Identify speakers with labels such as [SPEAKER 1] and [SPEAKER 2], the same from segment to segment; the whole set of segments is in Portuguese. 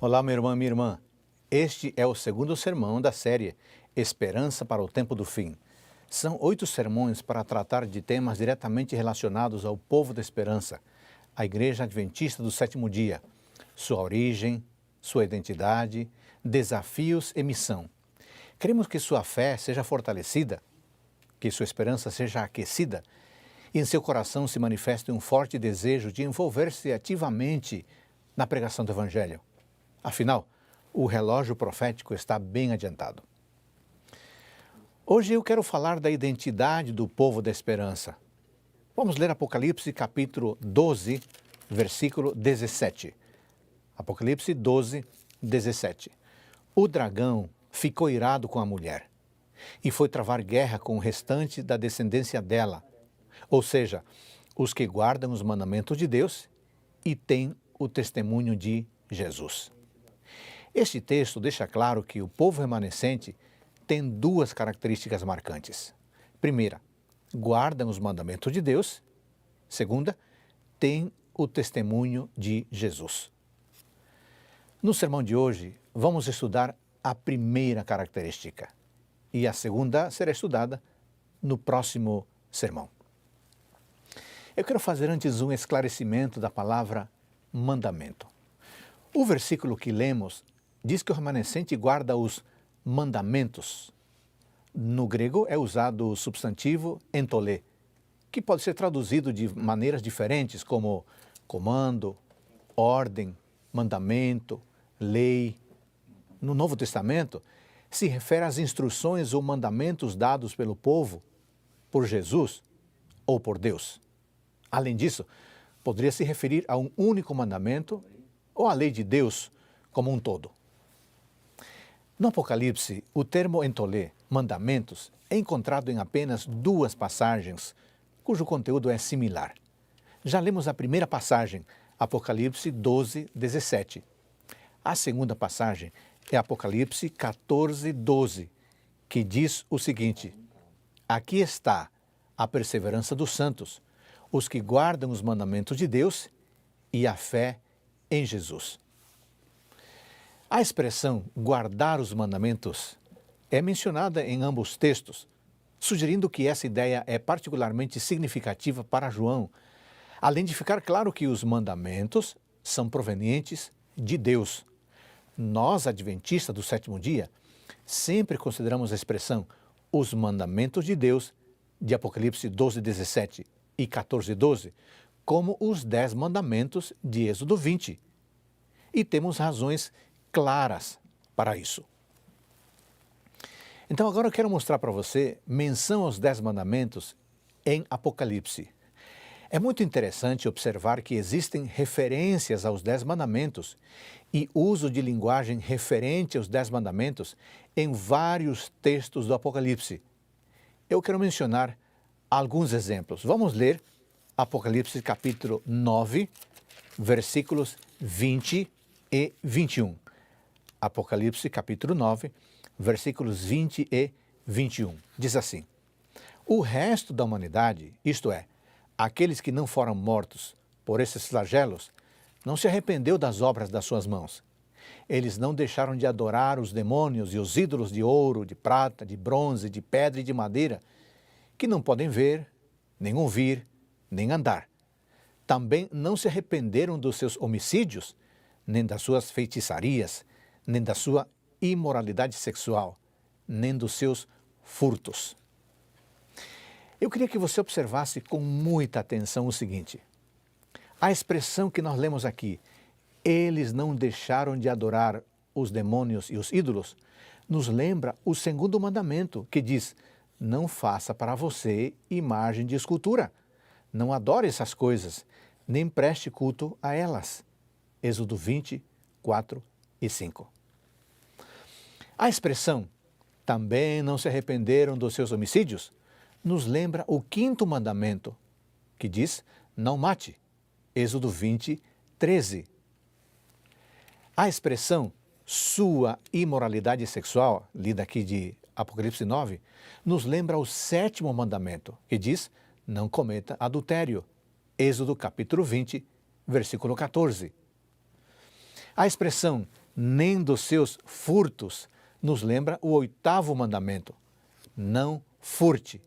[SPEAKER 1] Olá, meu irmão e minha irmã. Este é o segundo sermão da série Esperança para o Tempo do Fim. São 8 sermões para tratar de temas diretamente relacionados ao povo da esperança, a Igreja Adventista do Sétimo Dia, sua origem, sua identidade, desafios e missão. Queremos que sua fé seja fortalecida, que sua esperança seja aquecida e em seu coração se manifeste um forte desejo de envolver-se ativamente na pregação do Evangelho. Afinal, o relógio profético está bem adiantado. Hoje eu quero falar da identidade do povo da esperança. Vamos ler Apocalipse capítulo 12, versículo 17. Apocalipse 12, 17. O dragão ficou irado com a mulher e foi travar guerra com o restante da descendência dela, ou seja, os que guardam os mandamentos de Deus e têm o testemunho de Jesus. Este texto deixa claro que o povo remanescente tem 2 características marcantes. Primeira, guardam os mandamentos de Deus. Segunda, tem o testemunho de Jesus. No sermão de hoje, vamos estudar a primeira característica e a segunda será estudada no próximo sermão. Eu quero fazer antes um esclarecimento da palavra mandamento. O versículo que lemos diz que o remanescente guarda os mandamentos. No grego é usado o substantivo entolê, que pode ser traduzido de maneiras diferentes como comando, ordem, mandamento, lei. No Novo Testamento, se refere às instruções ou mandamentos dados pelo povo, por Jesus ou por Deus. Além disso, poderia se referir a um único mandamento ou à lei de Deus como um todo. No Apocalipse, o termo entolê, mandamentos, é encontrado em apenas 2 passagens, cujo conteúdo é similar. Já lemos a primeira passagem, Apocalipse 12, 17. A segunda passagem é Apocalipse 14, 12, que diz o seguinte: aqui está a perseverança dos santos, os que guardam os mandamentos de Deus e a fé em Jesus. A expressão guardar os mandamentos é mencionada em ambos textos, sugerindo que essa ideia é particularmente significativa para João, além de ficar claro que os mandamentos são provenientes de Deus. Nós, adventistas do sétimo dia, sempre consideramos a expressão os mandamentos de Deus, de Apocalipse 12, 17 e 14, 12, como os 10 mandamentos de Êxodo 20. E temos razões claras para isso. Então agora eu quero mostrar para você menção aos 10 mandamentos em Apocalipse. É muito interessante observar que existem referências aos 10 mandamentos e uso de linguagem referente aos 10 mandamentos em vários textos do Apocalipse. Eu quero mencionar alguns exemplos. Vamos ler Apocalipse capítulo 9, versículos 20 e 21. Apocalipse capítulo 9, versículos 20 e 21. Diz assim: o resto da humanidade, isto é, aqueles que não foram mortos por esses flagelos, não se arrependeu das obras das suas mãos. Eles não deixaram de adorar os demônios e os ídolos de ouro, de prata, de bronze, de pedra e de madeira, que não podem ver, nem ouvir, nem andar. Também não se arrependeram dos seus homicídios, nem das suas feitiçarias, nem da sua imoralidade sexual, nem dos seus furtos. Eu queria que você observasse com muita atenção o seguinte: a expressão que nós lemos aqui, eles não deixaram de adorar os demônios e os ídolos, nos lembra o segundo mandamento, que diz: não faça para você imagem de escultura, não adore essas coisas, nem preste culto a elas. Êxodo 20, 4 e 5. A expressão também não se arrependeram dos seus homicídios nos lembra o 5º mandamento, que diz: não mate. Êxodo 20, 13. A expressão sua imoralidade sexual, lida aqui de Apocalipse 9, nos lembra o 7º mandamento, que diz: não cometa adultério. Êxodo capítulo 20, versículo 14. A expressão nem dos seus furtos, nos lembra o 8º mandamento. Não furte.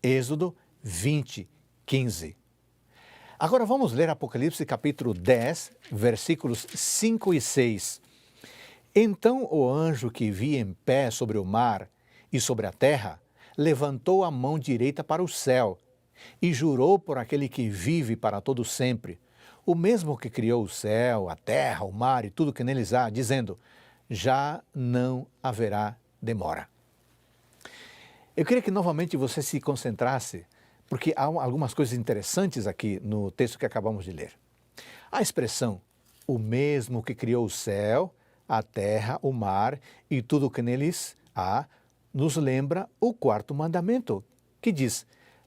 [SPEAKER 1] Êxodo 20, 15. Agora vamos ler Apocalipse capítulo 10, versículos 5 e 6. Então o anjo que via em pé sobre o mar e sobre a terra, levantou a mão direita para o céu e jurou por aquele que vive para todo sempre, o mesmo que criou o céu, a terra, o mar e tudo que neles há, dizendo: já não haverá demora. Eu queria que novamente você se concentrasse, porque há algumas coisas interessantes aqui no texto que acabamos de ler. A expressão, o mesmo que criou o céu, a terra, o mar e tudo o que neles há, nos lembra o 4º mandamento, que diz: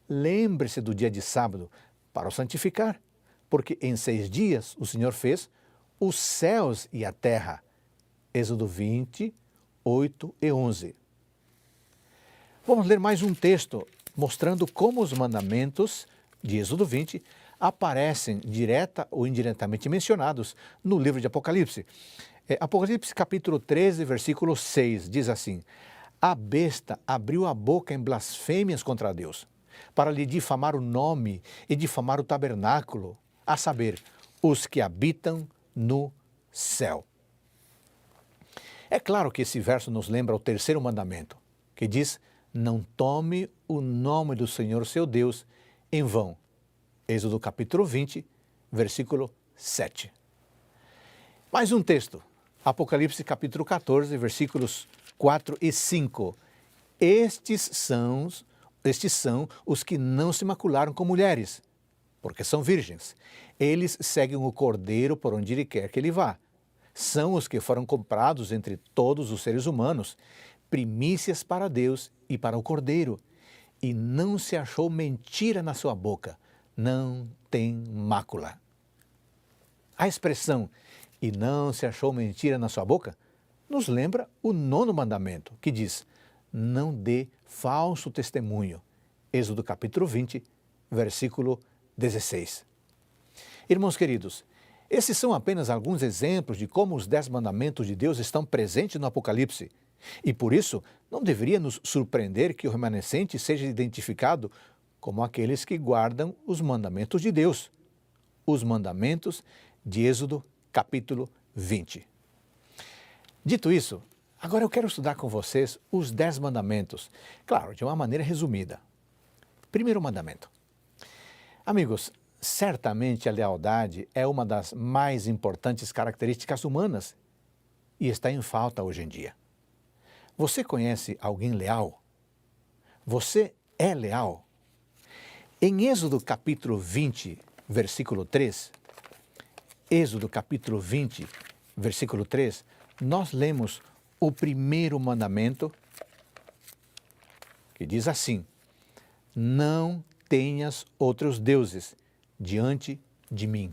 [SPEAKER 1] lembre-se do dia de sábado para o santificar, porque em 6 dias o Senhor fez os céus e a terra. Êxodo 20, 8 e 11. Vamos ler mais um texto mostrando como os mandamentos de Êxodo 20 aparecem direta ou indiretamente mencionados no livro de Apocalipse. Apocalipse capítulo 13, versículo 6, diz assim: a besta abriu a boca em blasfêmias contra Deus, para lhe difamar o nome e difamar o tabernáculo, a saber, os que habitam no céu. É claro que esse verso nos lembra o 3º mandamento, que diz: não tome o nome do Senhor seu Deus em vão. Êxodo capítulo 20, versículo 7. Mais um texto, Apocalipse capítulo 14, versículos 4 e 5. Estes são os que não se macularam com mulheres, porque são virgens. Eles seguem o Cordeiro por onde ele quer que ele vá. São os que foram comprados entre todos os seres humanos, primícias para Deus e para o Cordeiro. E não se achou mentira na sua boca, não tem mácula. A expressão, e não se achou mentira na sua boca, nos lembra o 9º mandamento, que diz: não dê falso testemunho. Êxodo capítulo 20, versículo 16. Irmãos queridos, esses são apenas alguns exemplos de como os 10 mandamentos de Deus estão presentes no Apocalipse. E por isso, não deveria nos surpreender que o remanescente seja identificado como aqueles que guardam os mandamentos de Deus. Os mandamentos de Êxodo capítulo 20. Dito isso, agora eu quero estudar com vocês os 10 mandamentos, claro, de uma maneira resumida. Primeiro mandamento. Amigos, certamente a lealdade é uma das mais importantes características humanas e está em falta hoje em dia. Você conhece alguém leal? Você é leal? Em Êxodo capítulo 20, versículo 3, Êxodo capítulo 20, versículo 3, nós lemos o primeiro mandamento, que diz assim: não tenhas outros deuses diante de mim.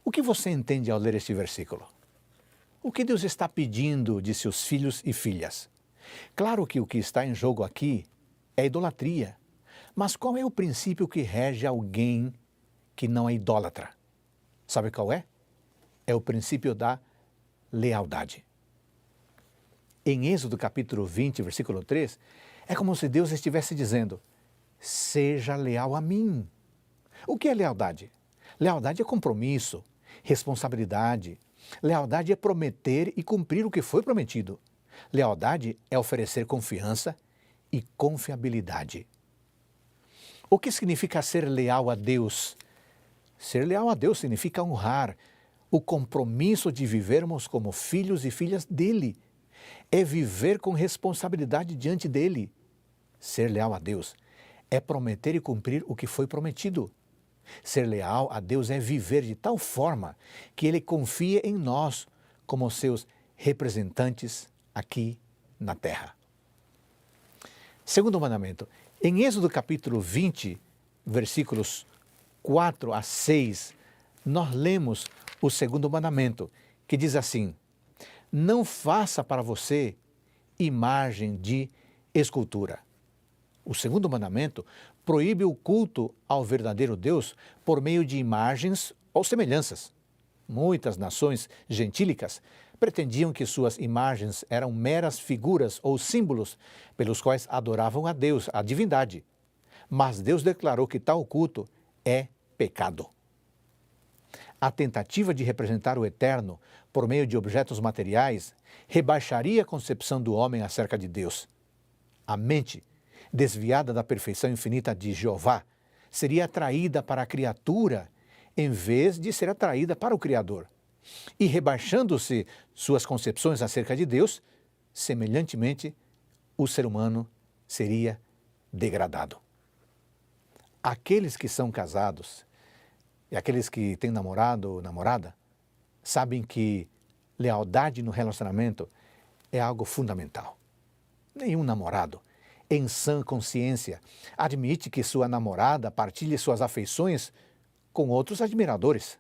[SPEAKER 1] O que você entende ao ler este versículo? O que Deus está pedindo de seus filhos e filhas? Claro que o que está em jogo aqui é idolatria, mas qual é o princípio que rege alguém que não é idólatra? Sabe qual é? É o princípio da lealdade. Em Êxodo capítulo 20, versículo 3, é como se Deus estivesse dizendo: seja leal a mim. O que é lealdade? Lealdade é compromisso, responsabilidade. Lealdade é prometer e cumprir o que foi prometido. Lealdade é oferecer confiança e confiabilidade. O que significa ser leal a Deus? Ser leal a Deus significa honrar o compromisso de vivermos como filhos e filhas dele. É viver com responsabilidade diante dele. Ser leal a Deus é prometer e cumprir o que foi prometido. Ser leal a Deus é viver de tal forma que Ele confia em nós como seus representantes aqui na terra. Segundo mandamento, em Êxodo capítulo 20, versículos 4 a 6, nós lemos o segundo mandamento, que diz assim: não faça para você imagem de escultura. O segundo mandamento proíbe o culto ao verdadeiro Deus por meio de imagens ou semelhanças. Muitas nações gentílicas pretendiam que suas imagens eram meras figuras ou símbolos pelos quais adoravam a Deus, a divindade. Mas Deus declarou que tal culto é pecado. A tentativa de representar o eterno por meio de objetos materiais rebaixaria a concepção do homem acerca de Deus. A mente, desviada da perfeição infinita de Jeová, seria atraída para a criatura em vez de ser atraída para o Criador. E rebaixando-se suas concepções acerca de Deus, semelhantemente, o ser humano seria degradado. Aqueles que são casados e aqueles que têm namorado ou namorada sabem que lealdade no relacionamento é algo fundamental. Nenhum namorado, em sã consciência, admite que sua namorada partilhe suas afeições com outros admiradores.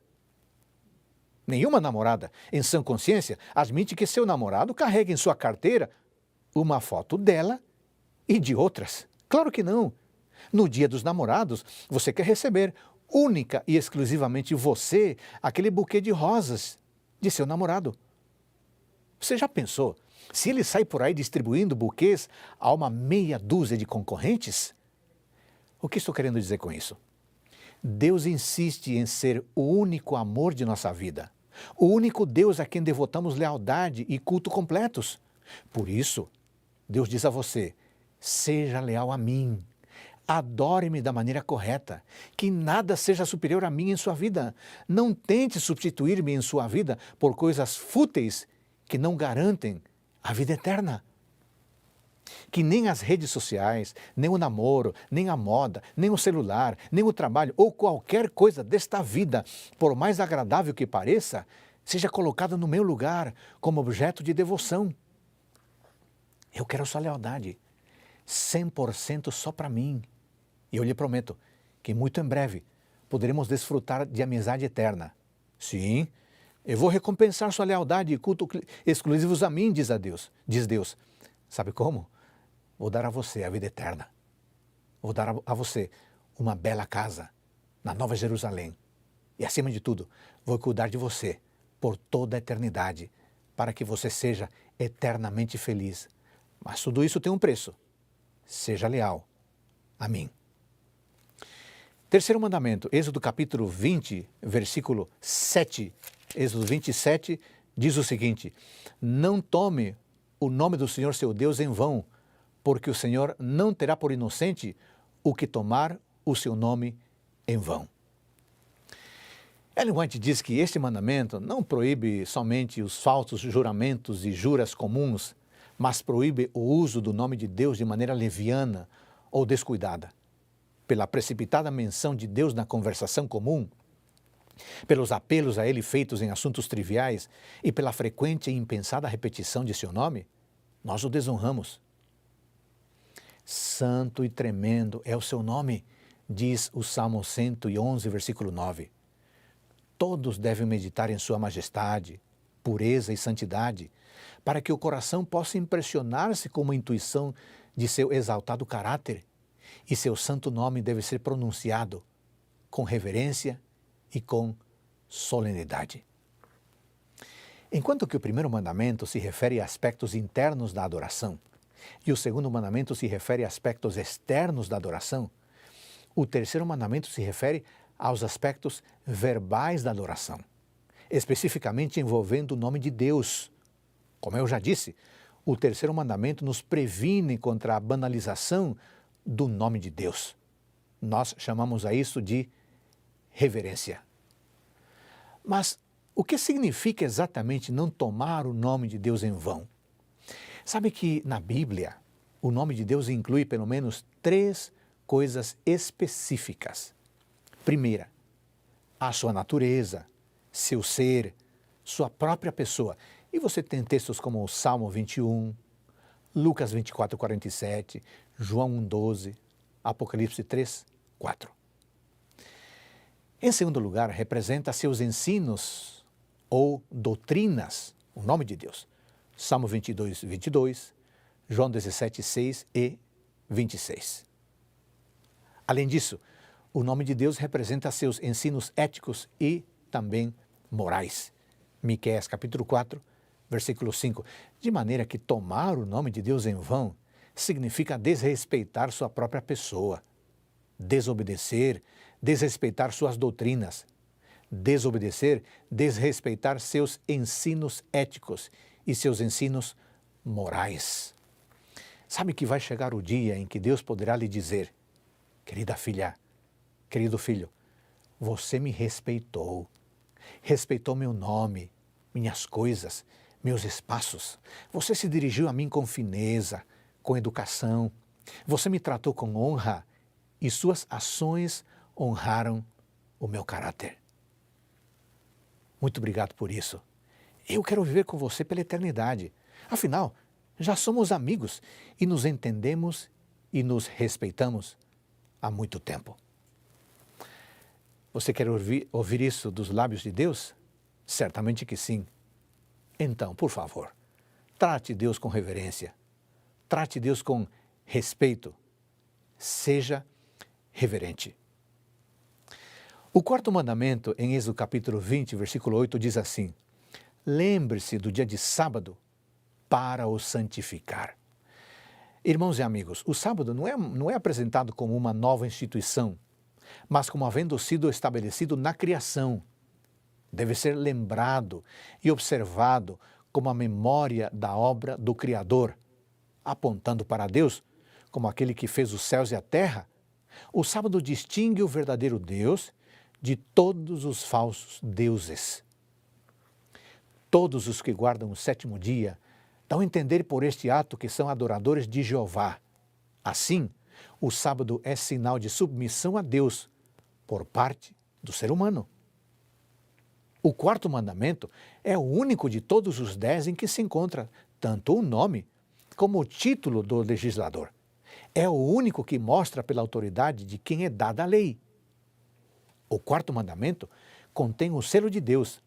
[SPEAKER 1] Nenhuma namorada, em sã consciência, admite que seu namorado carregue em sua carteira uma foto dela e de outras. Claro que não. No dia dos namorados, você quer receber, única e exclusivamente você, aquele buquê de rosas de seu namorado. Você já pensou se ele sai por aí distribuindo buquês a uma meia dúzia de concorrentes? O que estou querendo dizer com isso? Deus insiste em ser o único amor de nossa vida, o único Deus a quem devotamos lealdade e culto completos. Por isso, Deus diz a você: seja leal a mim, adore-me da maneira correta, que nada seja superior a mim em sua vida. Não tente substituir-me em sua vida por coisas fúteis que não garantem a vida eterna. Que nem as redes sociais, nem o namoro, nem a moda, nem o celular, nem o trabalho ou qualquer coisa desta vida, por mais agradável que pareça, seja colocada no meu lugar como objeto de devoção. Eu quero sua lealdade, 100% só para mim. E eu lhe prometo que muito em breve poderemos desfrutar de amizade eterna. Sim, eu vou recompensar sua lealdade e culto exclusivos a mim, diz Deus. Sabe como? Vou dar a você a vida eterna. Vou dar a você uma bela casa na Nova Jerusalém. E, acima de tudo, vou cuidar de você por toda a eternidade, para que você seja eternamente feliz. Mas tudo isso tem um preço. Seja leal a mim. Terceiro mandamento, Êxodo capítulo 20, versículo 7. Êxodo 27 diz o seguinte: não tome o nome do Senhor seu Deus em vão, porque o Senhor não terá por inocente o que tomar o seu nome em vão. Ellen White diz que este mandamento não proíbe somente os falsos juramentos e juras comuns, mas proíbe o uso do nome de Deus de maneira leviana ou descuidada. Pela precipitada menção de Deus na conversação comum, pelos apelos a Ele feitos em assuntos triviais e pela frequente e impensada repetição de seu nome, nós o desonramos. Santo e tremendo é o seu nome, diz o Salmo 111, versículo 9. Todos devem meditar em sua majestade, pureza e santidade, para que o coração possa impressionar-se com uma intuição de seu exaltado caráter, e seu santo nome deve ser pronunciado com reverência e com solenidade. Enquanto que o primeiro mandamento se refere a aspectos internos da adoração e o segundo mandamento se refere a aspectos externos da adoração, o terceiro mandamento se refere aos aspectos verbais da adoração, especificamente envolvendo o nome de Deus. Como eu já disse, o terceiro mandamento nos previne contra a banalização do nome de Deus. Nós chamamos a isso de reverência. Mas o que significa exatamente não tomar o nome de Deus em vão? Sabe que na Bíblia o nome de Deus inclui pelo menos 3 coisas específicas. Primeira, a sua natureza, seu ser, sua própria pessoa. E você tem textos como o Salmo 21, Lucas 24, 47, João 1, 12, Apocalipse 3, 4. Em segundo lugar, representa seus ensinos ou doutrinas, o nome de Deus. Salmo 22, 22, João 17, 6 e 26. Além disso, o nome de Deus representa seus ensinos éticos e também morais. Miqueias capítulo 4, versículo 5. De maneira que tomar o nome de Deus em vão significa desrespeitar sua própria pessoa, desobedecer, desrespeitar suas doutrinas, desobedecer, desrespeitar seus ensinos éticos e seus ensinos morais. Sabe que vai chegar o dia em que Deus poderá lhe dizer: querida filha, querido filho, você me respeitou, respeitou meu nome, minhas coisas, meus espaços. Você se dirigiu a mim com fineza, com educação. Você me tratou com honra e suas ações honraram o meu caráter. Muito obrigado por isso. Eu quero viver com você pela eternidade. Afinal, já somos amigos e nos entendemos e nos respeitamos há muito tempo. Você quer ouvir isso dos lábios de Deus? Certamente que sim. Então, por favor, trate Deus com reverência. Trate Deus com respeito. Seja reverente. O quarto mandamento, em Êxodo capítulo 20, versículo 8, diz assim: lembre-se do dia de sábado para o santificar. Irmãos e amigos, o sábado não é apresentado como uma nova instituição, mas como havendo sido estabelecido na criação. Deve ser lembrado e observado como a memória da obra do Criador, apontando para Deus como aquele que fez os céus e a terra. O sábado distingue o verdadeiro Deus de todos os falsos deuses. Todos os que guardam o sétimo dia dão a entender por este ato que são adoradores de Jeová. Assim, o sábado é sinal de submissão a Deus por parte do ser humano. O quarto mandamento é o único de todos os 10 em que se encontra tanto o nome como o título do legislador. É o único que mostra pela autoridade de quem é dada a lei. O quarto mandamento contém o selo de Deus,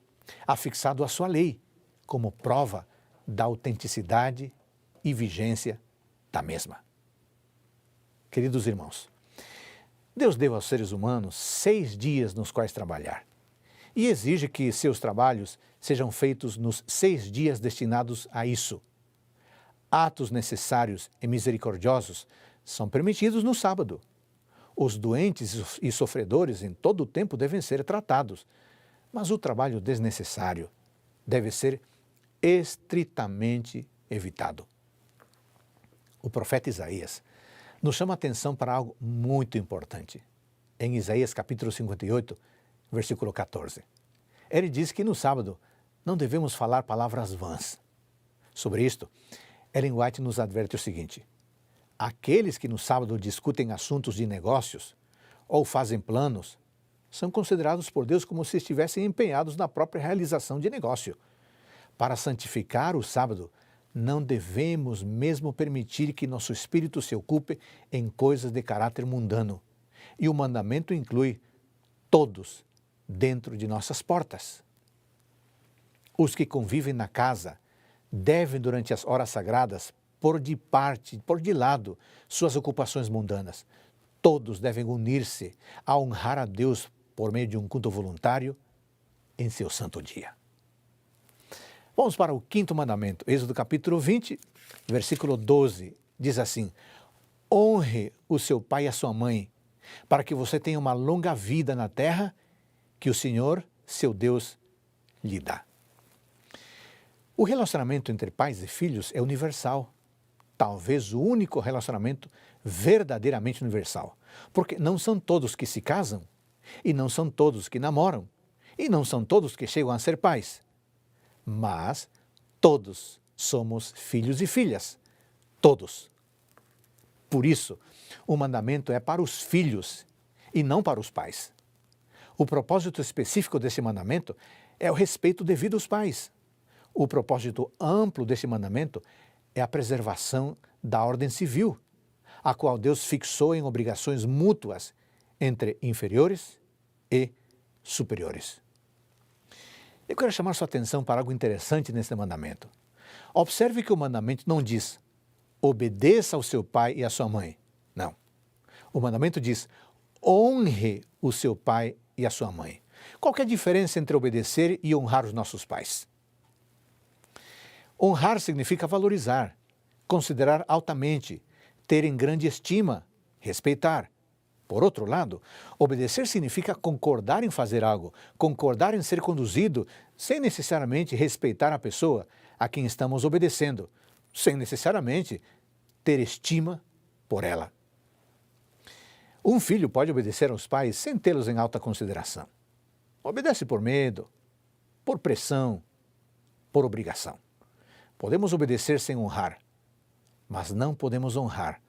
[SPEAKER 1] afixado à sua lei, como prova da autenticidade e vigência da mesma. Queridos irmãos, Deus deu aos seres humanos 6 dias nos quais trabalhar e exige que seus trabalhos sejam feitos nos 6 dias destinados a isso. Atos necessários e misericordiosos são permitidos no sábado. Os doentes e sofredores em todo o tempo devem ser tratados, mas o trabalho desnecessário deve ser estritamente evitado. O profeta Isaías nos chama a atenção para algo muito importante. Em Isaías capítulo 58, versículo 14. Ele diz que no sábado não devemos falar palavras vãs. Sobre isto, Ellen White nos adverte o seguinte: aqueles que no sábado discutem assuntos de negócios ou fazem planos são considerados por Deus como se estivessem empenhados na própria realização de negócio. Para santificar o sábado, não devemos mesmo permitir que nosso espírito se ocupe em coisas de caráter mundano. E o mandamento inclui todos dentro de nossas portas. Os que convivem na casa devem, durante as horas sagradas, pôr de lado suas ocupações mundanas. Todos devem unir-se a honrar a Deus por meio de um culto voluntário em seu santo dia. Vamos para o quinto mandamento, Êxodo capítulo 20, versículo 12, diz assim: honre o seu pai e a sua mãe, para que você tenha uma longa vida na terra que o Senhor, seu Deus, lhe dá. O relacionamento entre pais e filhos é universal, talvez o único relacionamento verdadeiramente universal, porque não são todos que se casam, e não são todos que namoram, e não são todos que chegam a ser pais. Mas todos somos filhos e filhas. Todos. Por isso, o mandamento é para os filhos e não para os pais. O propósito específico desse mandamento é o respeito devido aos pais. O propósito amplo desse mandamento é a preservação da ordem civil, a qual Deus fixou em obrigações mútuas entre inferiores e superiores. Eu quero chamar sua atenção para algo interessante nesse mandamento. Observe que o mandamento não diz: obedeça ao seu pai e à sua mãe. Não. O mandamento diz: honre o seu pai e a sua mãe. Qual que é a diferença entre obedecer e honrar os nossos pais? Honrar significa valorizar, considerar altamente, ter em grande estima, respeitar. Por outro lado, obedecer significa concordar em fazer algo, concordar em ser conduzido, sem necessariamente respeitar a pessoa a quem estamos obedecendo, sem necessariamente ter estima por ela. Um filho pode obedecer aos pais sem tê-los em alta consideração. Obedece por medo, por pressão, por obrigação. Podemos obedecer sem honrar, mas não podemos honrar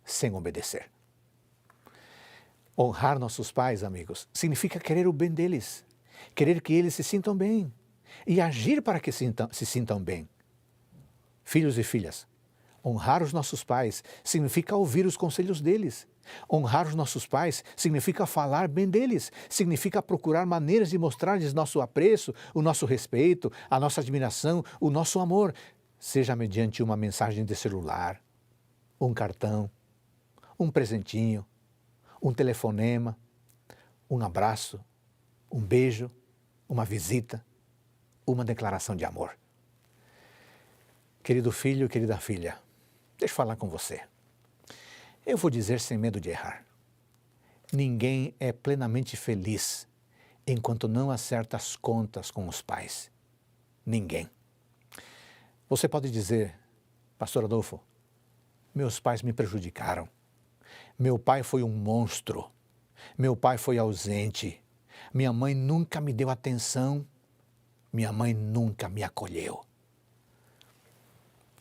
[SPEAKER 1] sem obedecer. Honrar nossos pais, amigos, significa querer o bem deles, querer que eles se sintam bem e agir para que se sintam bem. Filhos e filhas, honrar os nossos pais significa ouvir os conselhos deles. Honrar os nossos pais significa falar bem deles, significa procurar maneiras de mostrar-lhes nosso apreço, o nosso respeito, a nossa admiração, o nosso amor, seja mediante uma mensagem de celular, um cartão, um presentinho, um telefonema, um abraço, um beijo, uma visita, uma declaração de amor. Querido filho, querida filha, deixa eu falar com você. Eu vou dizer sem medo de errar. Ninguém é plenamente feliz enquanto não acerta as contas com os pais. Ninguém. Você pode dizer, Pastor Adolfo, meus pais me prejudicaram. Meu pai foi um monstro. Meu pai foi ausente. Minha mãe nunca me deu atenção. Minha mãe nunca me acolheu.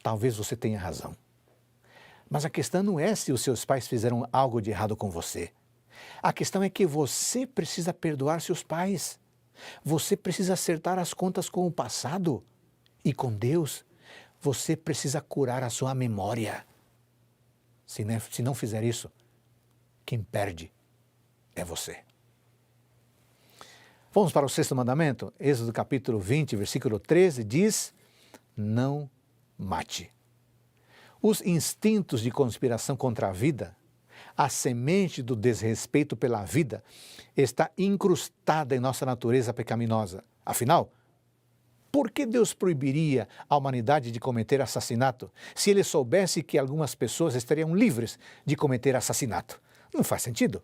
[SPEAKER 1] Talvez você tenha razão. Mas a questão não é se os seus pais fizeram algo de errado com você. A questão é que você precisa perdoar seus pais. Você precisa acertar as contas com o passado. E com Deus, você precisa curar a sua memória. Se não fizer isso, quem perde é você. Vamos para o sexto mandamento? Êxodo capítulo 20, versículo 13 diz: não mate. Os instintos de conspiração contra a vida, a semente do desrespeito pela vida, está incrustada em nossa natureza pecaminosa. Afinal, por que Deus proibiria a humanidade de cometer assassinato se Ele soubesse que algumas pessoas estariam livres de cometer assassinato? Não faz sentido.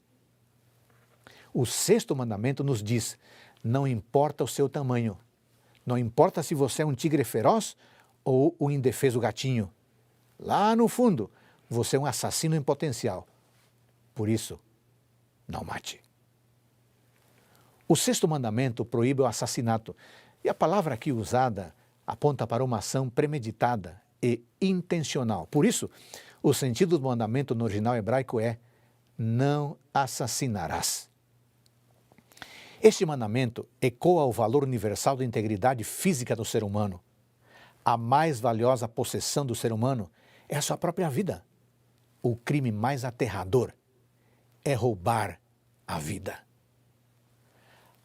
[SPEAKER 1] O sexto mandamento nos diz: não importa o seu tamanho, não importa se você é um tigre feroz ou um indefeso gatinho. Lá no fundo, você é um assassino em potencial. Por isso, não mate. O sexto mandamento proíbe o assassinato. E a palavra aqui usada aponta para uma ação premeditada e intencional. Por isso, o sentido do mandamento no original hebraico é: não assassinarás. Este mandamento ecoa o valor universal da integridade física do ser humano. A mais valiosa possessão do ser humano é a sua própria vida. O crime mais aterrador é roubar a vida.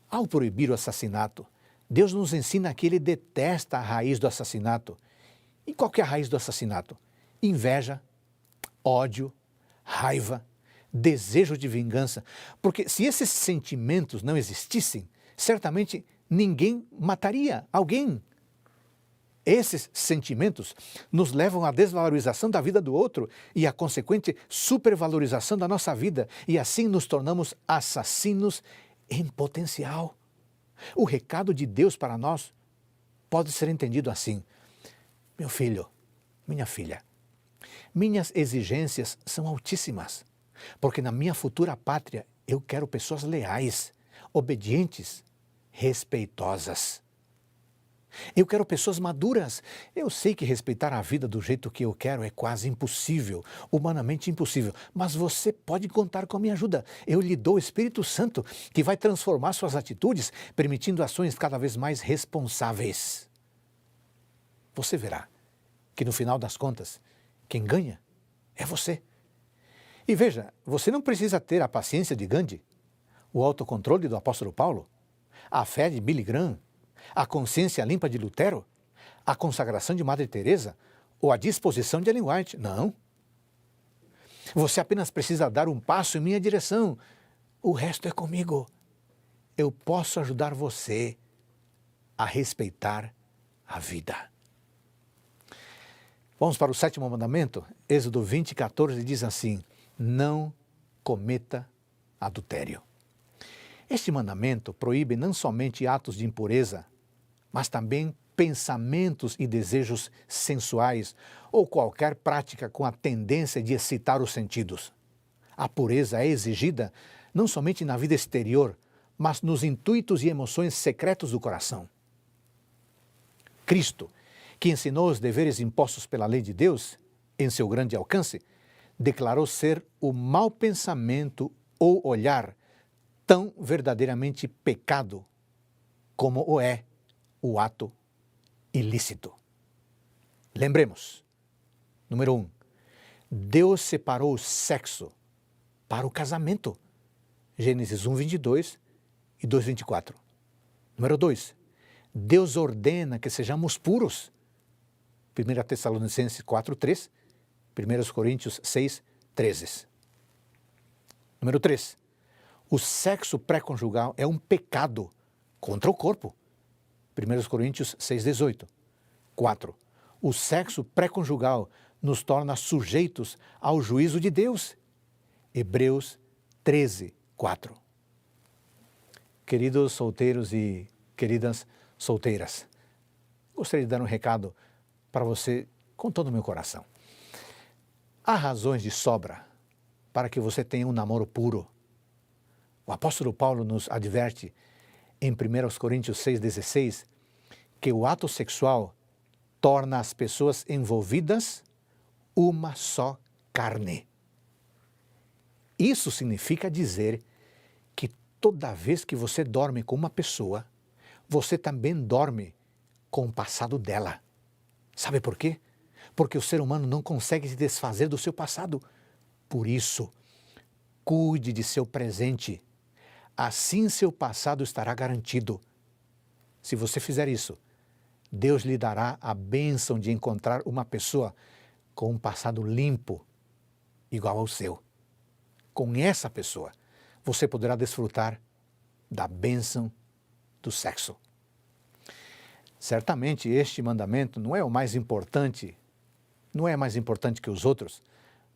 [SPEAKER 1] Ao proibir o assassinato, Deus nos ensina que Ele detesta a raiz do assassinato. E qual que é a raiz do assassinato? Inveja, ódio, raiva, desejo de vingança. Porque se esses sentimentos não existissem, certamente ninguém mataria alguém. Esses sentimentos nos levam à desvalorização da vida do outro e à consequente supervalorização da nossa vida, e assim nos tornamos assassinos em potencial. O recado de Deus para nós pode ser entendido assim: meu filho, minha filha, minhas exigências são altíssimas, porque na minha futura pátria eu quero pessoas leais, obedientes, respeitosas. Eu quero pessoas maduras. Eu sei que respeitar a vida do jeito que eu quero é quase impossível, humanamente impossível, mas você pode contar com a minha ajuda. Eu lhe dou o Espírito Santo, que vai transformar suas atitudes, permitindo ações cada vez mais responsáveis. Você verá que no final das contas, quem ganha é você. E veja, você não precisa ter a paciência de Gandhi, o autocontrole do apóstolo Paulo, a fé de Billy Graham, a consciência limpa de Lutero, a consagração de Madre Teresa ou a disposição de Ellen White. Não. Você apenas precisa dar um passo em minha direção. O resto é comigo. eu posso ajudar você a respeitar a vida. Vamos para o 7º mandamento? Êxodo 20:14 diz assim: não cometa adultério. Este mandamento proíbe não somente atos de impureza, mas também pensamentos e desejos sensuais ou qualquer prática com a tendência de excitar os sentidos. A pureza é exigida não somente na vida exterior, mas nos intuitos e emoções secretos do coração. Cristo, que ensinou os deveres impostos pela lei de Deus, em seu grande alcance, declarou ser o mau pensamento ou olhar tão verdadeiramente pecado como o é o ato ilícito. Lembremos, número 1, Deus separou o sexo para o casamento. Gênesis 1:22 e 2:24. Número 2, Deus ordena que sejamos puros. 1 Tessalonicenses 4:3, 1 Coríntios 6:13. Número 3, o sexo pré-conjugal é um pecado contra o corpo. 1 Coríntios 6:18. 4. O sexo pré-conjugal nos torna sujeitos ao juízo de Deus. Hebreus 13:4. Queridos solteiros e queridas solteiras, gostaria de dar um recado para você com todo o meu coração. Há razões de sobra para que você tenha um namoro puro. O apóstolo Paulo nos adverte em 1 Coríntios 6:16 que o ato sexual torna as pessoas envolvidas uma só carne. Isso significa dizer que toda vez que você dorme com uma pessoa, você também dorme com o passado dela. Sabe por quê? Porque o ser humano não consegue se desfazer do seu passado. Por isso, cuide de seu presente. Assim seu passado estará garantido. Se você fizer isso, Deus lhe dará a bênção de encontrar uma pessoa com um passado limpo, igual ao seu. Com essa pessoa, você poderá desfrutar da bênção do sexo. Certamente este mandamento não é o mais importante, não é mais importante que os outros,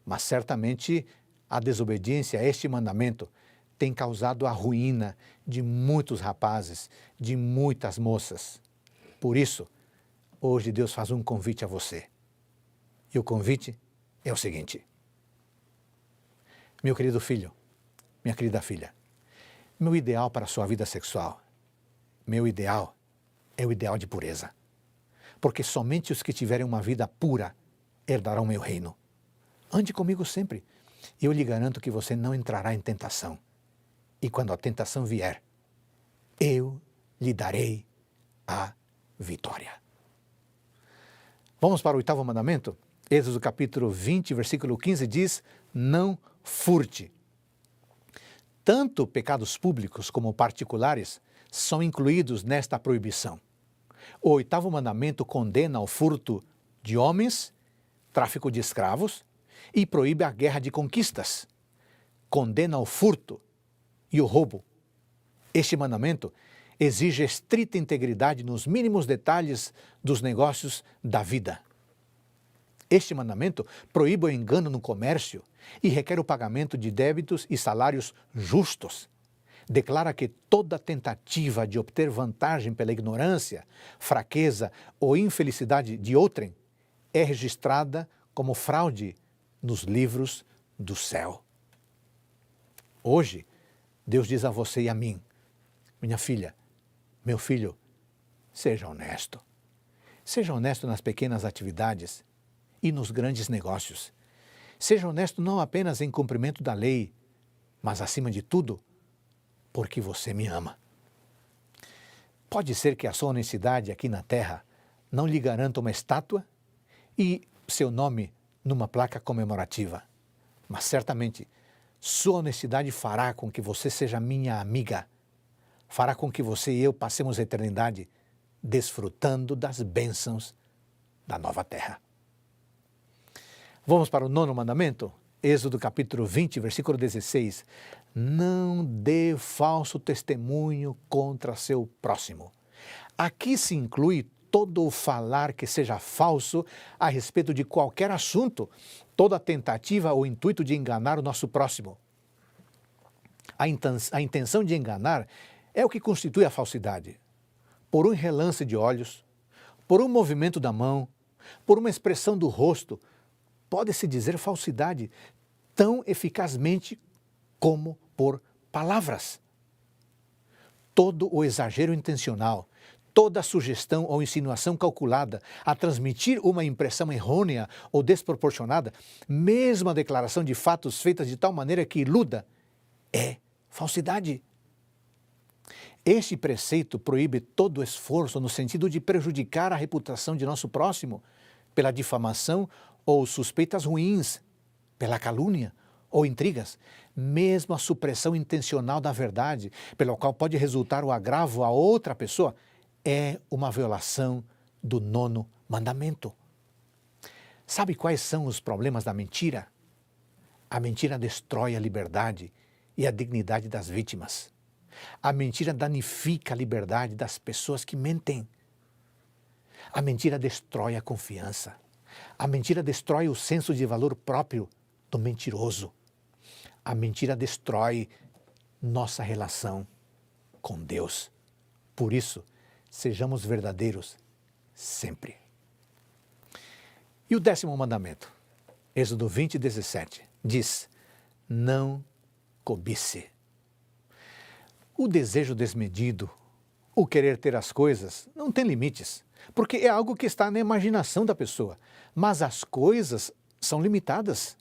[SPEAKER 1] mas certamente a desobediência a este mandamento tem causado a ruína de muitos rapazes, de muitas moças. Por isso, hoje Deus faz um convite a você. E o convite é o seguinte: meu querido filho, minha querida filha, meu ideal para a sua vida sexual, meu ideal é o ideal de pureza. Porque somente os que tiverem uma vida pura herdarão meu reino. Ande comigo sempre, e eu lhe garanto que você não entrará em tentação. E quando a tentação vier, eu lhe darei a vitória. Vamos para o 8º mandamento? Êxodo capítulo 20, versículo 15 diz: não furte. Tanto pecados públicos como particulares são incluídos nesta proibição. O 8º mandamento condena o furto de homens, tráfico de escravos e proíbe a guerra de conquistas. Condena o furto e o roubo. Este mandamento exige estrita integridade nos mínimos detalhes dos negócios da vida. Este mandamento proíbe o engano no comércio e requer o pagamento de débitos e salários justos. Declara que toda tentativa de obter vantagem pela ignorância, fraqueza ou infelicidade de outrem é registrada como fraude nos livros do céu. Hoje, Deus diz a você e a mim: minha filha, meu filho, seja honesto. Seja honesto nas pequenas atividades e nos grandes negócios. Seja honesto não apenas em cumprimento da lei, mas acima de tudo, porque você me ama. Pode ser que a sua honestidade aqui na terra não lhe garanta uma estátua e seu nome numa placa comemorativa, mas certamente sua honestidade fará com que você seja minha amiga, fará com que você e eu passemos a eternidade desfrutando das bênçãos da nova terra. Vamos para o 9º mandamento? Êxodo capítulo 20, versículo 16. Não dê falso testemunho contra seu próximo. Aqui se inclui todo o falar que seja falso a respeito de qualquer assunto, toda tentativa ou intuito de enganar o nosso próximo. A intenção de enganar é o que constitui a falsidade. Por um relance de olhos, por um movimento da mão, por uma expressão do rosto, pode-se dizer falsidade tão eficazmente como por palavras. Todo o exagero intencional, toda sugestão ou insinuação calculada a transmitir uma impressão errônea ou desproporcionada, mesmo a declaração de fatos feitas de tal maneira que iluda, é falsidade. Este preceito proíbe todo esforço no sentido de prejudicar a reputação de nosso próximo pela difamação ou suspeitas ruins, pela calúnia ou intrigas, mesmo a supressão intencional da verdade, pelo qual pode resultar o agravo a outra pessoa, é uma violação do 9º mandamento. Sabe quais são os problemas da mentira? A mentira destrói a liberdade e a dignidade das vítimas. A mentira danifica a liberdade das pessoas que mentem. A mentira destrói a confiança. A mentira destrói o senso de valor próprio do mentiroso. A mentira destrói nossa relação com Deus. Por isso, sejamos verdadeiros sempre. E o 10º mandamento, Êxodo 20:17, diz: não cobice. O desejo desmedido, o querer ter as coisas, não tem limites, porque é algo que está na imaginação da pessoa. Mas as coisas são limitadas.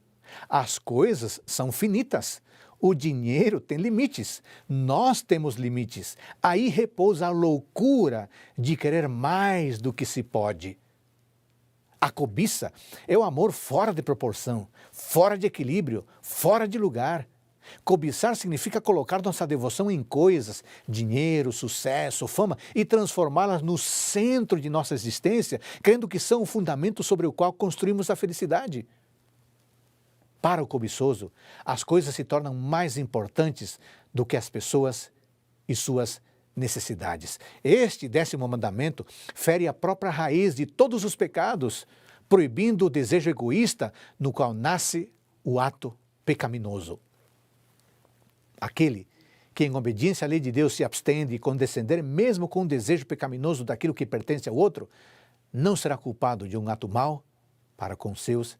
[SPEAKER 1] As coisas são finitas. O dinheiro tem limites. Nós temos limites. Aí repousa a loucura de querer mais do que se pode. A cobiça é o amor fora de proporção, fora de equilíbrio, fora de lugar. Cobiçar significa colocar nossa devoção em coisas, dinheiro, sucesso, fama, e transformá-las no centro de nossa existência, crendo que são o fundamento sobre o qual construímos a felicidade. Para o cobiçoso, as coisas se tornam mais importantes do que as pessoas e suas necessidades. Este 10º mandamento fere a própria raiz de todos os pecados, proibindo o desejo egoísta no qual nasce o ato pecaminoso. Aquele que, em obediência à lei de Deus, se abstém de condescender mesmo com o desejo pecaminoso daquilo que pertence ao outro, não será culpado de um ato mau para com seus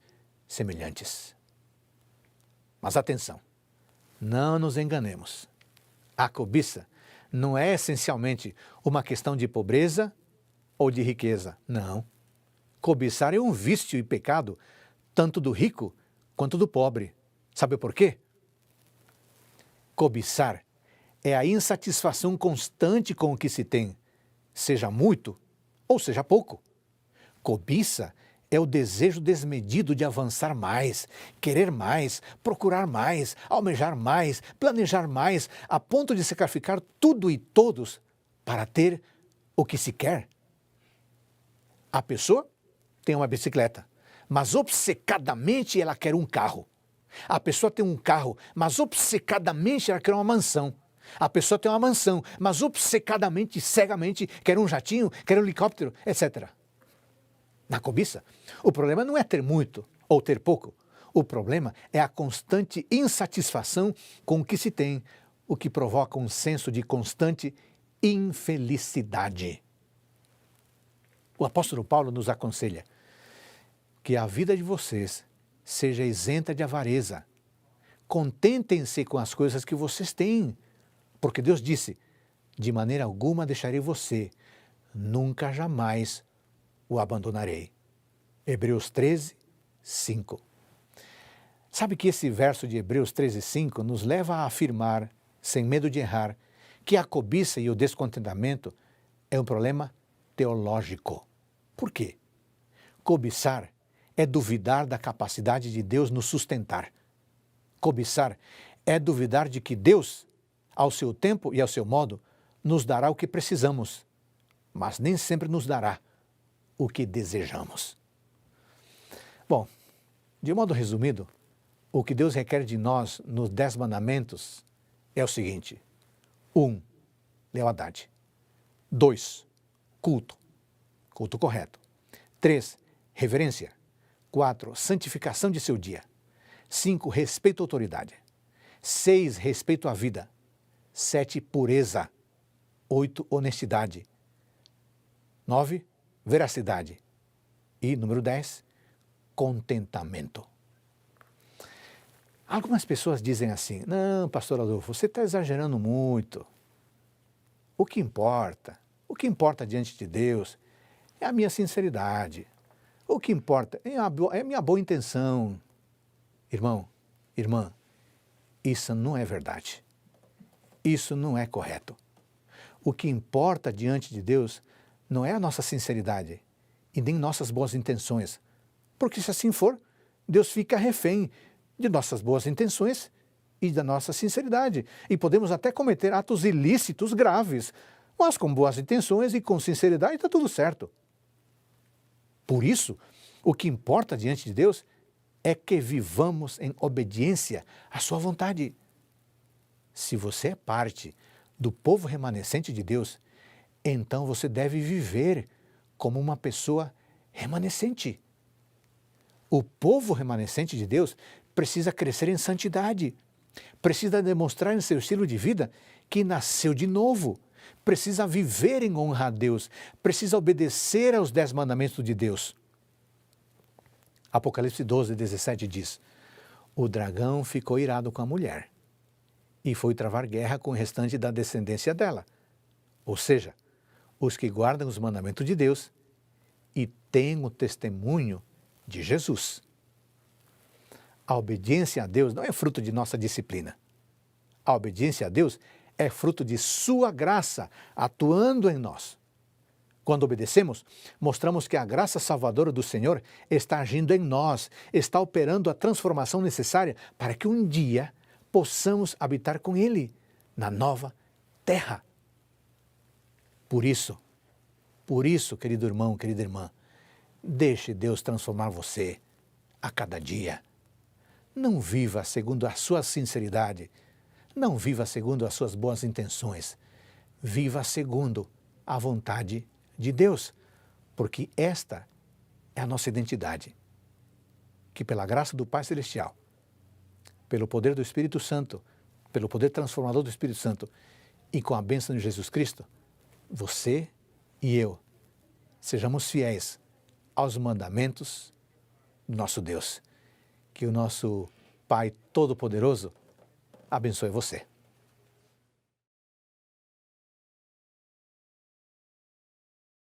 [SPEAKER 1] semelhantes. Mas atenção, não nos enganemos. A cobiça não é essencialmente uma questão de pobreza ou de riqueza, não. Cobiçar é um vício e pecado tanto do rico quanto do pobre. Sabe por quê? Cobiçar é a insatisfação constante com o que se tem, seja muito ou seja pouco. Cobiça é o desejo desmedido de avançar mais, querer mais, procurar mais, almejar mais, planejar mais, a ponto de sacrificar tudo e todos para ter o que se quer. A pessoa tem uma bicicleta, mas obcecadamente ela quer um carro. A pessoa tem um carro, mas obcecadamente ela quer uma mansão. A pessoa tem uma mansão, mas obcecadamente, cegamente, quer um jatinho, quer um helicóptero, etc. Na cobiça, o problema não é ter muito ou ter pouco. O problema é a constante insatisfação com o que se tem, o que provoca um senso de constante infelicidade. O apóstolo Paulo nos aconselha que a vida de vocês seja isenta de avareza. Contentem-se com as coisas que vocês têm, porque Deus disse: de maneira alguma deixarei você, nunca jamais o abandonarei. Hebreus 13, 5. Sabe que esse verso de Hebreus 13, 5 nos leva a afirmar, sem medo de errar, que a cobiça e o descontentamento é um problema teológico. Por quê? Cobiçar é duvidar da capacidade de Deus nos sustentar. Cobiçar é duvidar de que Deus, ao seu tempo e ao seu modo, nos dará o que precisamos, mas nem sempre nos dará o que desejamos. Bom, de modo resumido, o que Deus requer de nós nos 10 mandamentos é o seguinte: 1. Lealdade. 2. Culto correto. 3. Reverência. 4. Santificação de seu dia. 5. Respeito à autoridade. 6. Respeito à vida. 7. Pureza. 8. Honestidade. 9. Veracidade. E número 10. Contentamento. Algumas pessoas dizem assim: não, pastor Adolfo, você está exagerando muito. O que importa diante de Deus é a minha sinceridade. O que importa é a minha boa intenção. Irmão, irmã, isso não é verdade. Isso não é correto. O que importa diante de Deus não é a nossa sinceridade e nem nossas boas intenções. Porque se assim for, Deus fica refém de nossas boas intenções e da nossa sinceridade. E podemos até cometer atos ilícitos graves, mas com boas intenções e com sinceridade está tudo certo. Por isso, o que importa diante de Deus é que vivamos em obediência à sua vontade. Se você é parte do povo remanescente de Deus, então você deve viver como uma pessoa remanescente. O povo remanescente de Deus precisa crescer em santidade, precisa demonstrar em seu estilo de vida que nasceu de novo, precisa viver em honra a Deus, precisa obedecer aos 10 mandamentos de Deus. Apocalipse 12, 17 diz: o dragão ficou irado com a mulher e foi travar guerra com o restante da descendência dela, ou seja, os que guardam os mandamentos de Deus e têm o testemunho de Jesus. A obediência a Deus não é fruto de nossa disciplina. A obediência a Deus é fruto de sua graça atuando em nós. Quando obedecemos, mostramos que a graça salvadora do Senhor está agindo em nós, está operando a transformação necessária para que um dia possamos habitar com Ele na nova terra. Por isso, querido irmão, querida irmã, deixe Deus transformar você a cada dia. Não viva segundo a sua sinceridade, não viva segundo as suas boas intenções, viva segundo a vontade de Deus, porque esta é a nossa identidade. Que pela graça do Pai Celestial, pelo poder do Espírito Santo, pelo poder transformador do Espírito Santo e com a bênção de Jesus Cristo, você e eu sejamos fiéis aos mandamentos do nosso Deus. Que o nosso Pai Todo-Poderoso abençoe você.